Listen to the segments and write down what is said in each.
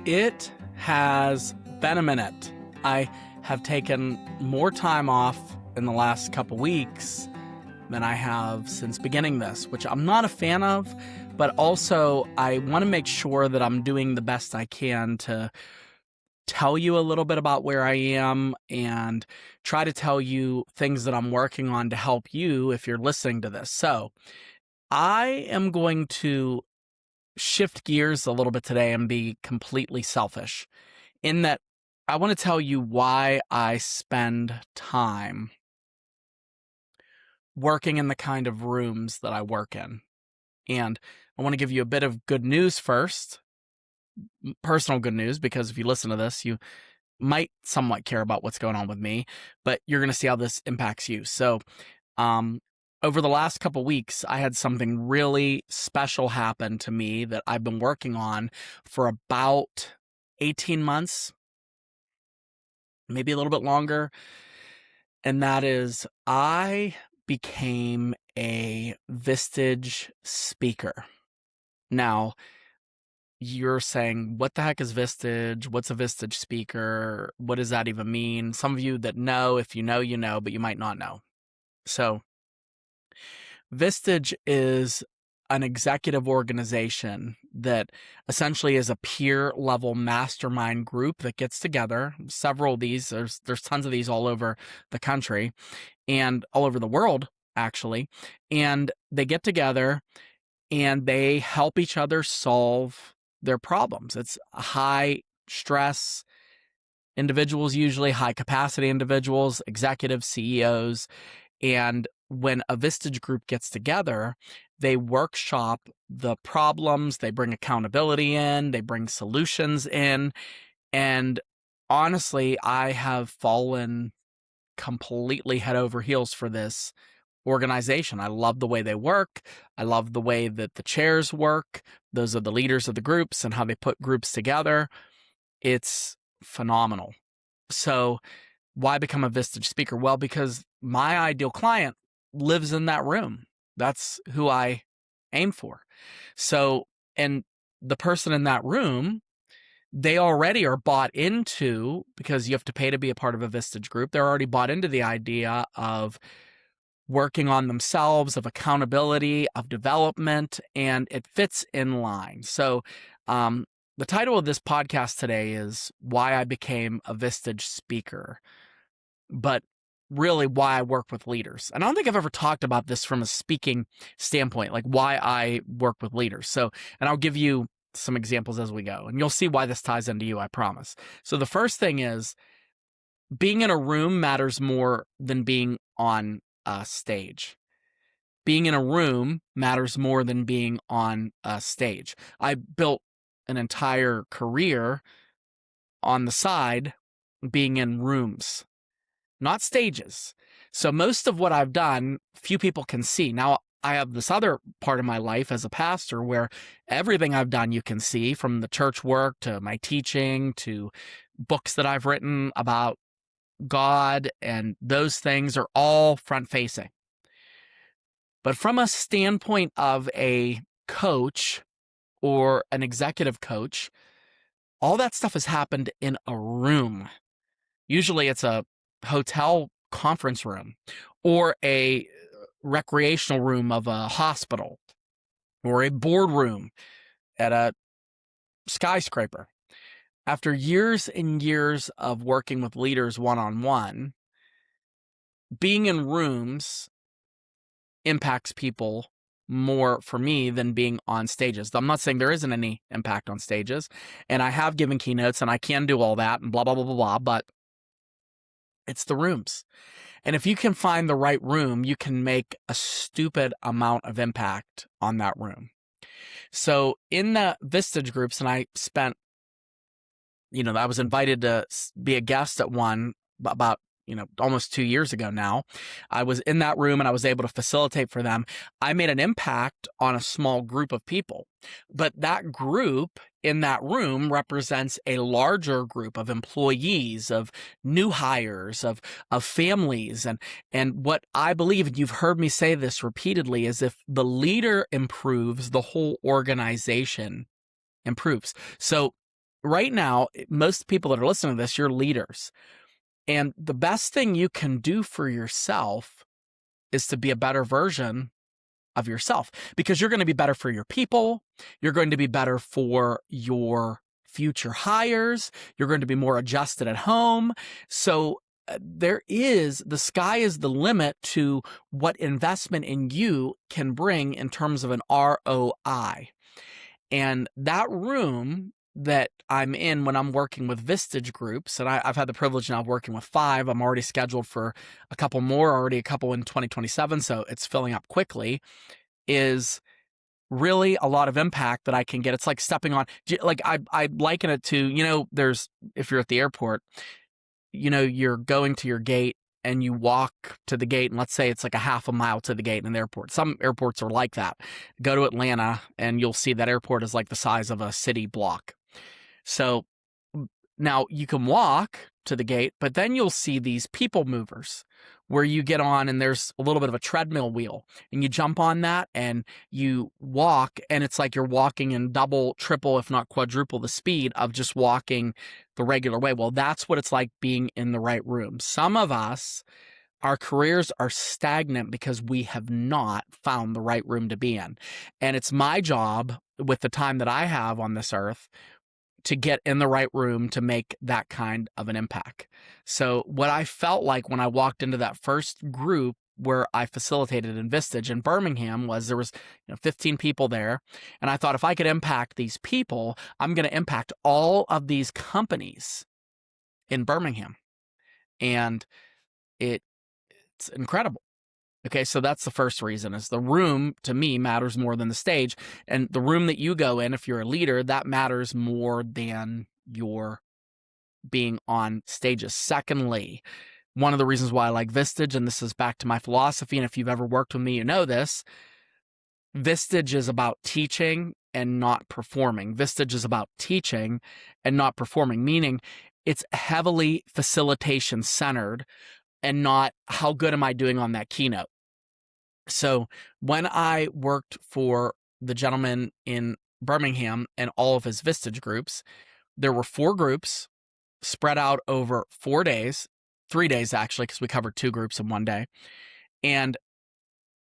It has been a minute. I have taken more time off in the last couple weeks than I have since beginning this, which I'm not a fan of, but also I want to make sure that I'm doing the best I can to tell you a little bit about where I am and try to tell you things that I'm working on to help you if you're listening to this. So I am going to shift gears a little bit today and be completely selfish in that I want to tell you why I spend time working in the kind of rooms that I work in. And I want to give you a bit of good news first, personal good news, because if you listen to this, you might somewhat care about what's going on with me, but you're going to see how this impacts you. So, over the last couple weeks, I had something really special happen to me that I've been working on for about 18 months, maybe a little bit longer. And that is I became a Vistage speaker. Now, you're saying, what the heck is Vistage? What's a Vistage speaker? What does that even mean? Some of you that know, if you know, you know, but you might not know. So Vistage is an executive organization that essentially is a peer level mastermind group that gets together. Several of these, there's tons of these all over the country and all over the world, actually. And they get together and they help each other solve their problems. It's high stress individuals, usually high capacity individuals, executives, CEOs. And when a Vistage group gets together, they workshop the problems, they bring accountability in, they bring solutions in. And honestly, I have fallen completely head over heels for this organization. I love the way they work. I love the way that the chairs work. Those are the leaders of the groups and how they put groups together. It's phenomenal. So why become a Vistage speaker? Well, because my ideal client lives in that room. That's who I aim for. So, and the person in that room, they already are bought into, because you have to pay to be a part of a Vistage group, they're already bought into the idea of working on themselves, of accountability, of development, and it fits in line. So the title of this podcast today is Why I Became a Vistage Speaker, but really why I work with leaders. And I don't think I've ever talked about this from a speaking standpoint, like why I work with leaders. So, and I'll give you some examples as we go, and you'll see why this ties into you, I promise. So the first thing is being in a room matters more than being on a stage. Being in a room matters more than being on a stage. I built an entire career on the side being in rooms, not stages. So most of what I've done, few people can see. Now, I have this other part of my life as a pastor where everything I've done you can see, from the church work to my teaching to books that I've written about God, and those things are all front facing. But from a standpoint of a coach or an executive coach, all that stuff has happened in a room. Usually it's a hotel conference room or a recreational room of a hospital or a boardroom at a skyscraper. After years and years of working with leaders one-on-one, being in rooms impacts people more for me than being on stages. I'm not saying there isn't any impact on stages, and I have given keynotes and I can do all that and blah, blah, blah, blah, blah, but it's the rooms. And if you can find the right room, you can make a stupid amount of impact on that room. So in the Vistage groups, and I spent, I was invited to be a guest at one about, almost 2 years ago now. I was in that room and I was able to facilitate for them. I made an impact on a small group of people, but that group in that room represents a larger group of employees, of new hires, of families. And what I believe, and you've heard me say this repeatedly, is if the leader improves, the whole organization improves. So right now, most people that are listening to this, you're leaders. And the best thing you can do for yourself is to be a better version of yourself, because you're going to be better for your people. You're going to be better for your future hires. You're going to be more adjusted at home. So the sky is the limit to what investment in you can bring in terms of an ROI. And that room that I'm in when I'm working with Vistage groups, and I've had the privilege now of working with 5. I'm already scheduled for a couple more, already a couple in 2027, so it's filling up quickly, is really a lot of impact that I can get. It's like stepping on, like I liken it to, if you're at the airport, you're going to your gate and you walk to the gate, and let's say it's like a half a mile to the gate in the airport. Some airports are like that. Go to Atlanta and you'll see that airport is like the size of a city block. So now you can walk to the gate, but then you'll see these people movers where you get on and there's a little bit of a treadmill wheel, and you jump on that and you walk, and it's like you're walking in double, triple, if not quadruple the speed of just walking the regular way. Well, that's what it's like being in the right room. Some of us, our careers are stagnant because we have not found the right room to be in. And it's my job, with the time that I have on this earth, to get in the right room to make that kind of an impact. So what I felt like when I walked into that first group where I facilitated in Vistage in Birmingham was there was 15 people there. And I thought, if I could impact these people, I'm going to impact all of these companies in Birmingham. And it's incredible. Okay, so that's the first reason, is the room to me matters more than the stage. And the room that you go in, if you're a leader, that matters more than your being on stages. Secondly, one of the reasons why I like Vistage, and this is back to my philosophy, and if you've ever worked with me, you know this, Vistage is about teaching and not performing. Vistage is about teaching and not performing, meaning it's heavily facilitation centered and not how good am I doing on that keynote. So when I worked for the gentleman in Birmingham and all of his Vistage groups, there were 4 groups spread out over 4 days, 3 days actually, because we covered 2 groups in one day. And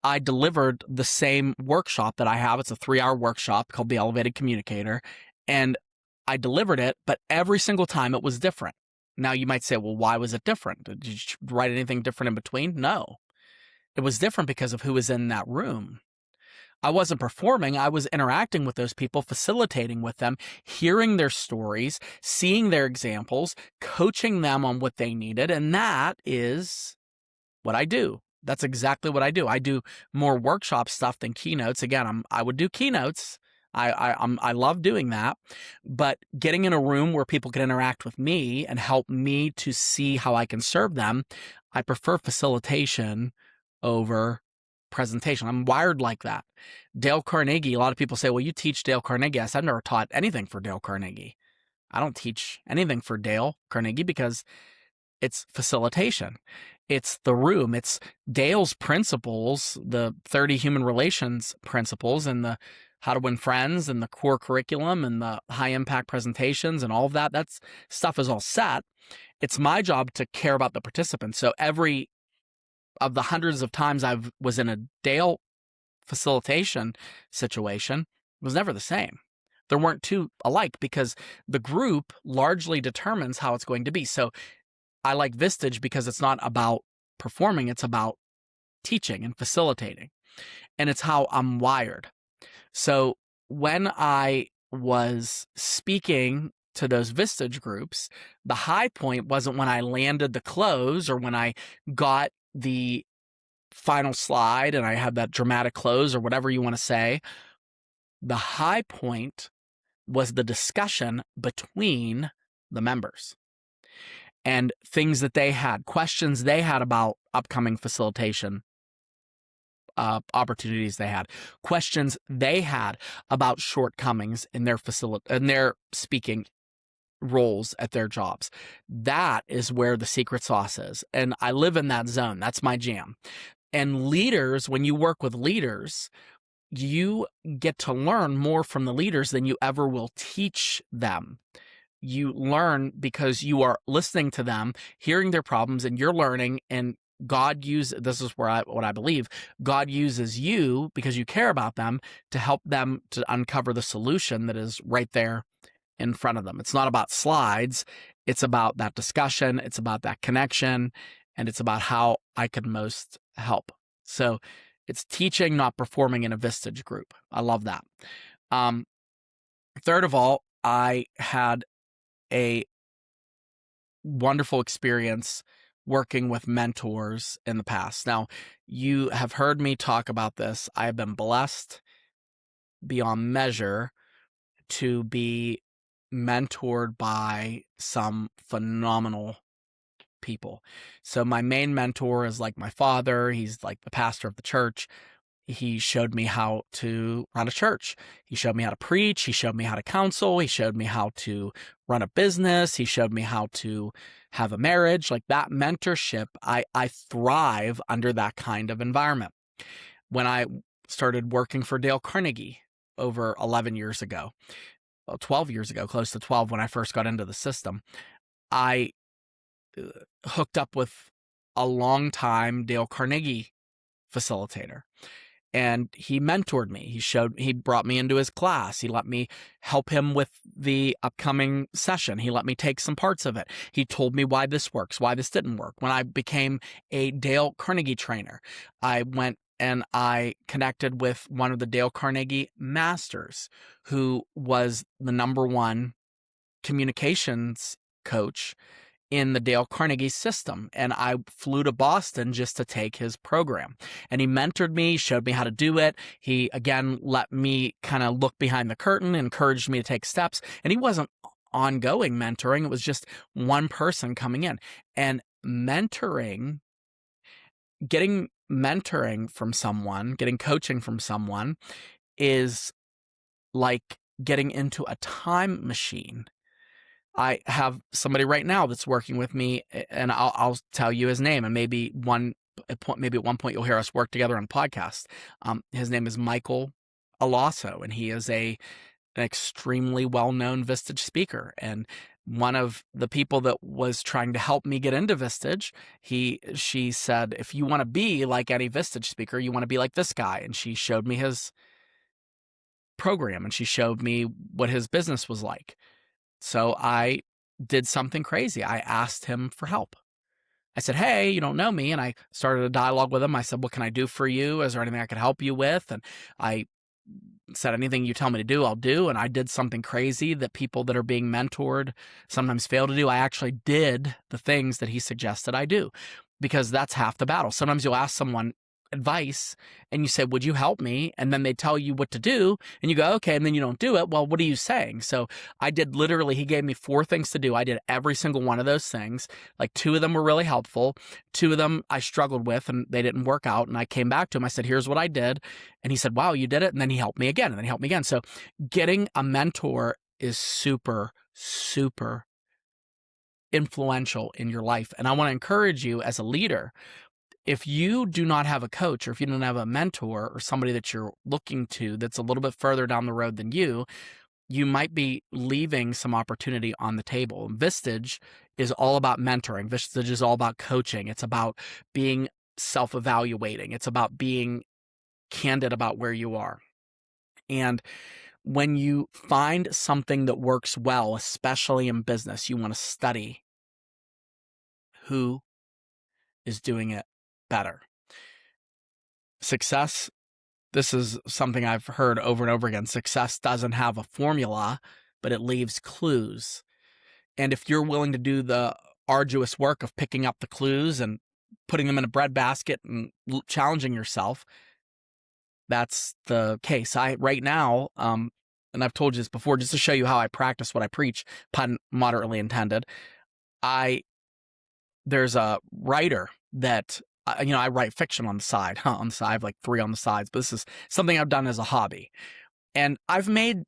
I delivered the same workshop that I have. It's a 3-hour workshop called the Elevated Communicator. And I delivered it, but every single time it was different. Now you might say, well, why was it different? Did you write anything different in between? No. It was different because of who was in that room. I wasn't performing. I was interacting with those people, facilitating with them, hearing their stories, seeing their examples, coaching them on what they needed. And that is what I do. That's exactly what I do. I do more workshop stuff than keynotes. Again, I would do keynotes. I love doing that, but getting in a room where people can interact with me and help me to see how I can serve them, I prefer facilitation over presentation. I'm wired like that. Dale Carnegie, a lot of people say, well, you teach Dale Carnegie. I said, I've never taught anything for Dale Carnegie. I don't teach anything for Dale Carnegie because it's facilitation. It's the room. It's Dale's principles, the 30 human relations principles, and the how to win friends, and the core curriculum, and the high impact presentations, and all of that. That's stuff is all set. It's my job to care about the participants. So every of the hundreds of times I was in a Dale facilitation situation, it was never the same. There weren't 2 alike because the group largely determines how it's going to be. So I like Vistage because it's not about performing, it's about teaching and facilitating. And it's how I'm wired. So when I was speaking to those Vistage groups, the high point wasn't when I landed the close or when I got the final slide and I had that dramatic close or whatever you want to say. The high point was the discussion between the members and things that they had, questions they had about upcoming facilitation opportunities they had, questions they had about shortcomings in their speaking roles at their jobs. That is where the secret sauce is. And I live in that zone. That's my jam. And leaders, when you work with leaders, you get to learn more from the leaders than you ever will teach them. you learn because you are listening to them, hearing their problems, and you're learning. And this is what I believe, God uses you because you care about them to help them to uncover the solution that is right there in front of them. It's not about slides. It's about that discussion. It's about that connection. And it's about how I could most help. So it's teaching, not performing in a Vistage group. I love that. Third of all, I had a wonderful experience working with mentors in the past. Now, you have heard me talk about this. I have been blessed beyond measure to be mentored by some phenomenal people. So my main mentor is like my father. He's like the pastor of the church. He showed me how to run a church. He showed me how to preach. He showed me how to counsel. He showed me how to run a business. He showed me how to have a marriage. Like that mentorship, I thrive under that kind of environment. When I started working for Dale Carnegie over 11 years ago, 12 years ago, close to 12 when I first got into the system, I hooked up with a longtime Dale Carnegie facilitator. And he mentored me. He brought me into his class. He let me help him with the upcoming session. He let me take some parts of it. He told me why this works, why this didn't work. When I became a Dale Carnegie trainer, I went and I connected with one of the Dale Carnegie masters, who was the #1 communications coach in the Dale Carnegie system. And I flew to Boston just to take his program. And he mentored me, showed me how to do it. He, again, let me kind of look behind the curtain, encouraged me to take steps. And he wasn't ongoing mentoring. It was just one person coming in. And getting mentoring from someone, getting coaching from someone is like getting into a time machine. I have somebody right now that's working with me, and I'll tell you his name, and maybe at one point you'll hear us work together on a podcast. His name is Michael Alasso, and he is an extremely well-known Vistage speaker. And one of the people that was trying to help me get into Vistage, she said, if you want to be like any Vistage speaker, you want to be like this guy. And she showed me his program, and she showed me what his business was like. So I did something crazy. I asked him for help. I said, hey, you don't know me. And I started a dialogue with him. I said, what can I do for you? Is there anything I could help you with? And I said, anything you tell me to do, I'll do. And I did something crazy that people that are being mentored sometimes fail to do. I actually did the things that he suggested I do, because that's half the battle. Sometimes you'll ask someone advice and you say, would you help me? And then they tell you what to do and you go, okay, and then you don't do it. Well, what are you saying? So I did literally, he gave me 4 things to do. I did every single one of those things. Like 2 of them were really helpful. 2 of them I struggled with and they didn't work out. And I came back to him. I said, here's what I did. And he said, wow, you did it. And then he helped me again. And then he helped me again. So getting a mentor is super, super influential in your life. And I want to encourage you as a leader, if you do not have a coach, or if you don't have a mentor or somebody that you're looking to that's a little bit further down the road than you might be leaving some opportunity on the table. Vistage is all about mentoring. Vistage is all about coaching. It's about being self-evaluating. It's about being candid about where you are. And when you find something that works well, especially in business, you want to study who is doing it better. Success, this is something I've heard over and over again. Success doesn't have a formula, but it leaves clues. And if you're willing to do the arduous work of picking up the clues and putting them in a breadbasket and challenging yourself, that's the case. Right now, and I've told you this before, just to show you how I practice what I preach, pun moderately intended, there's a writer that, I write fiction on the side. I have like 3 on the sides, but this is something I've done as a hobby. And I've made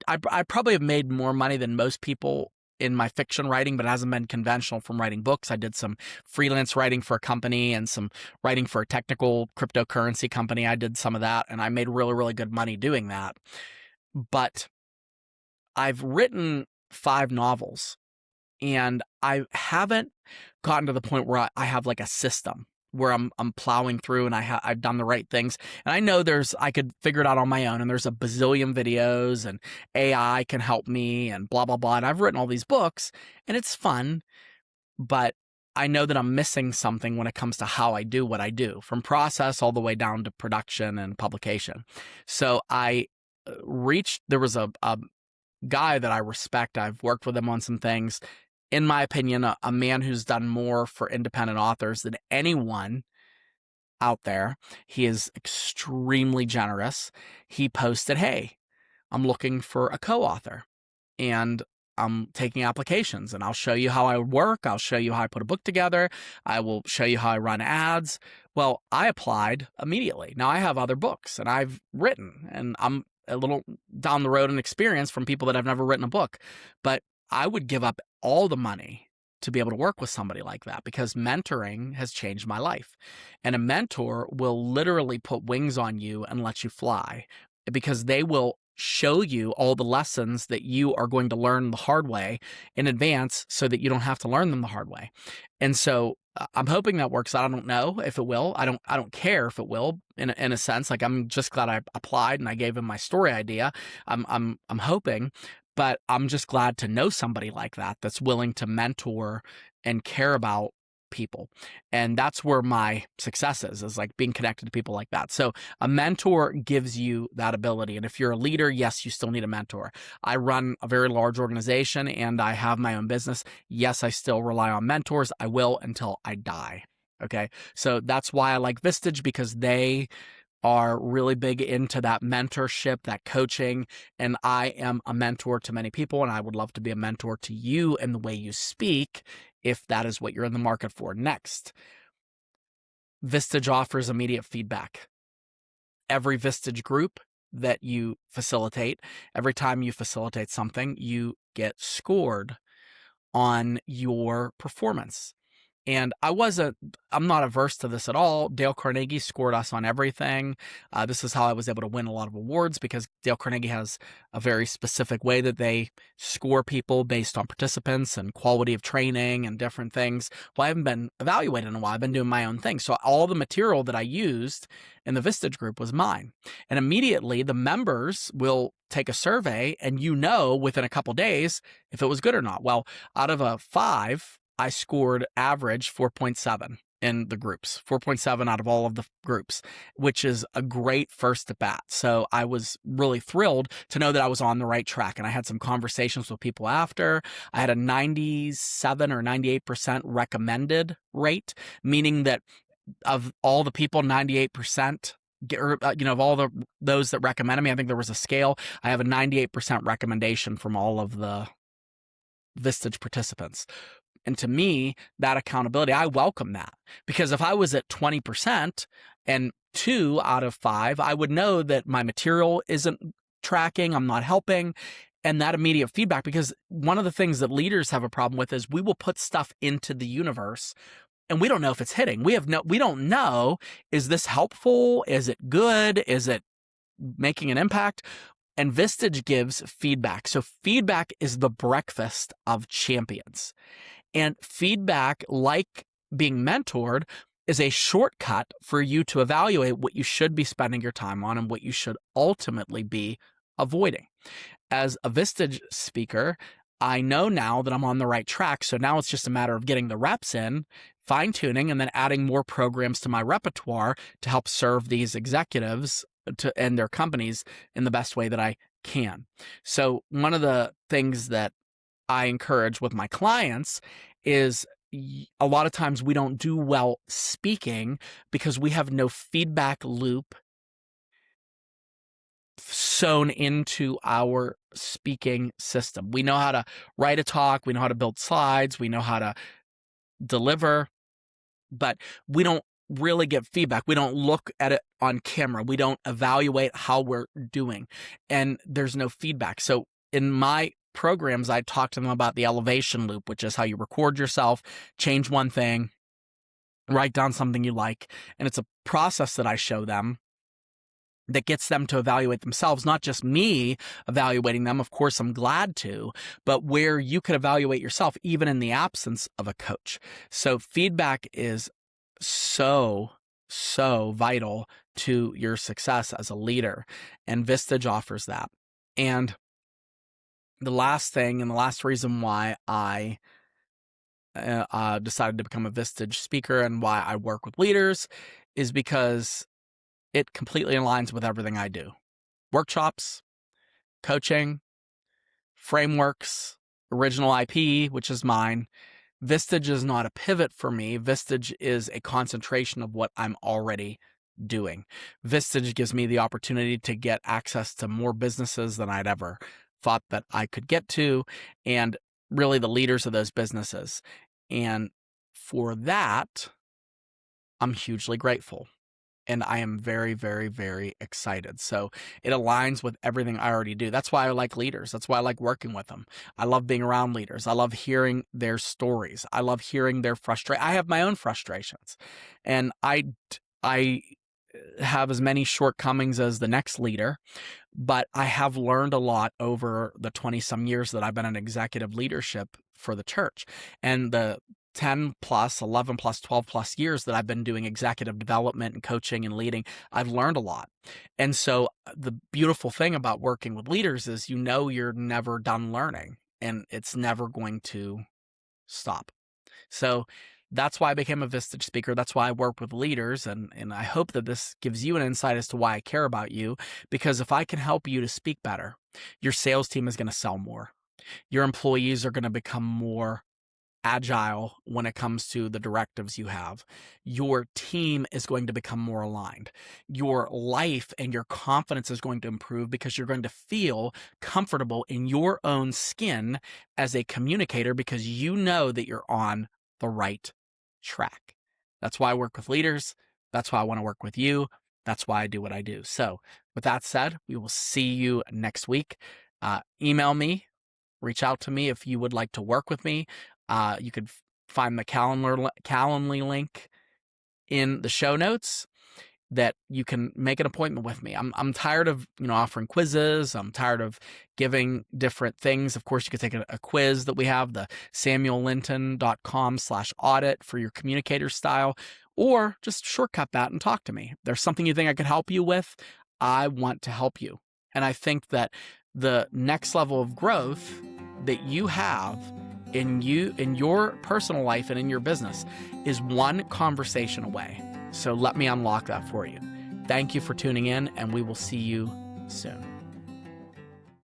I probably have made more money than most people in my fiction writing, but it hasn't been conventional from writing books. I did some freelance writing for a company and some writing for a technical cryptocurrency company. I did some of that, and I made really, really good money doing that. But I've written 5 novels, and I haven't gotten to the point where I have like a system where I'm plowing through and I've done the right things. And I know I could figure it out on my own, and there's a bazillion videos and AI can help me and blah, blah, blah. And I've written all these books and it's fun, but I know that I'm missing something when it comes to how I do what I do, from process all the way down to production and publication. So there was a guy that I respect. I've worked with him on some things. In my opinion, a man who's done more for independent authors than anyone out there. He is extremely generous. He posted, "Hey, I'm looking for a co-author, and I'm taking applications, and I'll show you how I work. I'll show you how I put a book together. I will show you how I run ads." Well, I applied immediately. Now I have other books and I've written, and I'm a little down the road in experience from people that have never written a book, but I would give up all the money to be able to work with somebody like that, because mentoring has changed my life. And a mentor will literally put wings on you and let you fly, because they will show you all the lessons that you are going to learn the hard way in advance so that you don't have to learn them the hard way. And so I'm hoping that works out. I don't know if it will. I don't care if it will, in a sense. Like, I'm just glad I applied and I gave him my story idea. I'm hoping, but I'm just glad to know somebody like that that's willing to mentor and care about people. And that's where my success is like being connected to people like that. So a mentor gives you that ability. And if you're a leader, yes, you still need a mentor. I run a very large organization and I have my own business. Yes, I still rely on mentors. I will until I die. Okay. So that's why I like Vistage, because they are really big into that mentorship, that coaching. And I am a mentor to many people, and I would love to be a mentor to you in the way you speak, if that is what you're in the market for. Next, Vistage offers immediate feedback. Every Vistage group that you facilitate, every time you facilitate something, you get scored on your performance. And I'm not averse to this at all. Dale Carnegie scored us on everything. This is how I was able to win a lot of awards, because Dale Carnegie has a very specific way that they score people based on participants and quality of training and different things. Well, I haven't been evaluated in a while. I've been doing my own thing. So all the material that I used in the Vistage group was mine. And immediately the members will take a survey, and within a couple days if it was good or not. Well, out of a 5, I scored average 4.7 in the groups, 4.7 out of all of the groups, which is a great first at bat. So I was really thrilled to know that I was on the right track. And I had some conversations with people after. I had a 97 or 98% recommended rate, meaning that of all the people, 98%, of all those that recommended me, I think there was a scale. I have a 98% recommendation from all of the Vistage participants. And to me, that accountability, I welcome that, because if I was at 20% and 2 out of 5, I would know that my material isn't tracking, I'm not helping, and that immediate feedback. Because one of the things that leaders have a problem with is we will put stuff into the universe and we don't know if it's hitting. We don't know, is this helpful? Is it good? Is it making an impact? And Vistage gives feedback. So feedback is the breakfast of champions. And feedback, like being mentored, is a shortcut for you to evaluate what you should be spending your time on and what you should ultimately be avoiding. As a Vistage speaker, I know now that I'm on the right track. So now it's just a matter of getting the reps in, fine-tuning, and then adding more programs to my repertoire to help serve these executives and their companies in the best way that I can. So one of the things that I encourage with my clients is, a lot of times we don't do well speaking because we have no feedback loop sewn into our speaking system. We know how to write a talk, we know how to build slides, we know how to deliver, but we don't really get feedback. We don't look at it on camera. We don't evaluate how we're doing, and there's no feedback. So in my programs, I talk to them about the elevation loop, which is how you record yourself, change one thing, write down something you like. And it's a process that I show them that gets them to evaluate themselves, not just me evaluating them. Of course, I'm glad to, but where you could evaluate yourself even in the absence of a coach. So feedback is so vital to your success as a leader, and Vistage offers that. And the last thing, and the last reason why I decided to become a Vistage speaker and why I work with leaders is because it completely aligns with everything I do. Workshops, coaching, frameworks, original IP, which is mine. Vistage is not a pivot for me. Vistage is a concentration of what I'm already doing. Vistage gives me the opportunity to get access to more businesses than I'd ever thought that I could get to, and really the leaders of those businesses. And for that, I'm hugely grateful. And I am very, very, very excited. So it aligns with everything I already do. That's why I like leaders. That's why I like working with them. I love being around leaders. I love hearing their stories. I love hearing their frustration. I have my own frustrations. And I have as many shortcomings as the next leader, but I have learned a lot over the 20-some years that I've been in executive leadership for the church. And the 10 plus, 11 plus, 12 plus years that I've been doing executive development and coaching and leading, I've learned a lot. And so the beautiful thing about working with leaders is you're never done learning, and it's never going to stop. So that's why I became a Vistage speaker. That's why I work with leaders. And I hope that this gives you an insight as to why I care about you, because if I can help you to speak better, your sales team is going to sell more. Your employees are going to become more agile when it comes to the directives you have. Your team is going to become more aligned. Your life and your confidence is going to improve because you're going to feel comfortable in your own skin as a communicator because you know that you're on the right track. That's why I work with leaders. That's why I want to work with you. That's why I do what I do. So with that said, we will see you next week. Email me, reach out to me if you would like to work with me. You could find the Calendly link in the show notes that you can make an appointment with me. I'm tired of offering quizzes. I'm tired of giving different things. Of course, you could take a quiz that we have, the samuellinton.com/audit for your communicator style, or just shortcut that and talk to me. If there's something you think I could help you with, I want to help you. And I think that the next level of growth that you have in your personal life and in your business is one conversation away. So let me unlock that for you. Thank you for tuning in, and we will see you soon.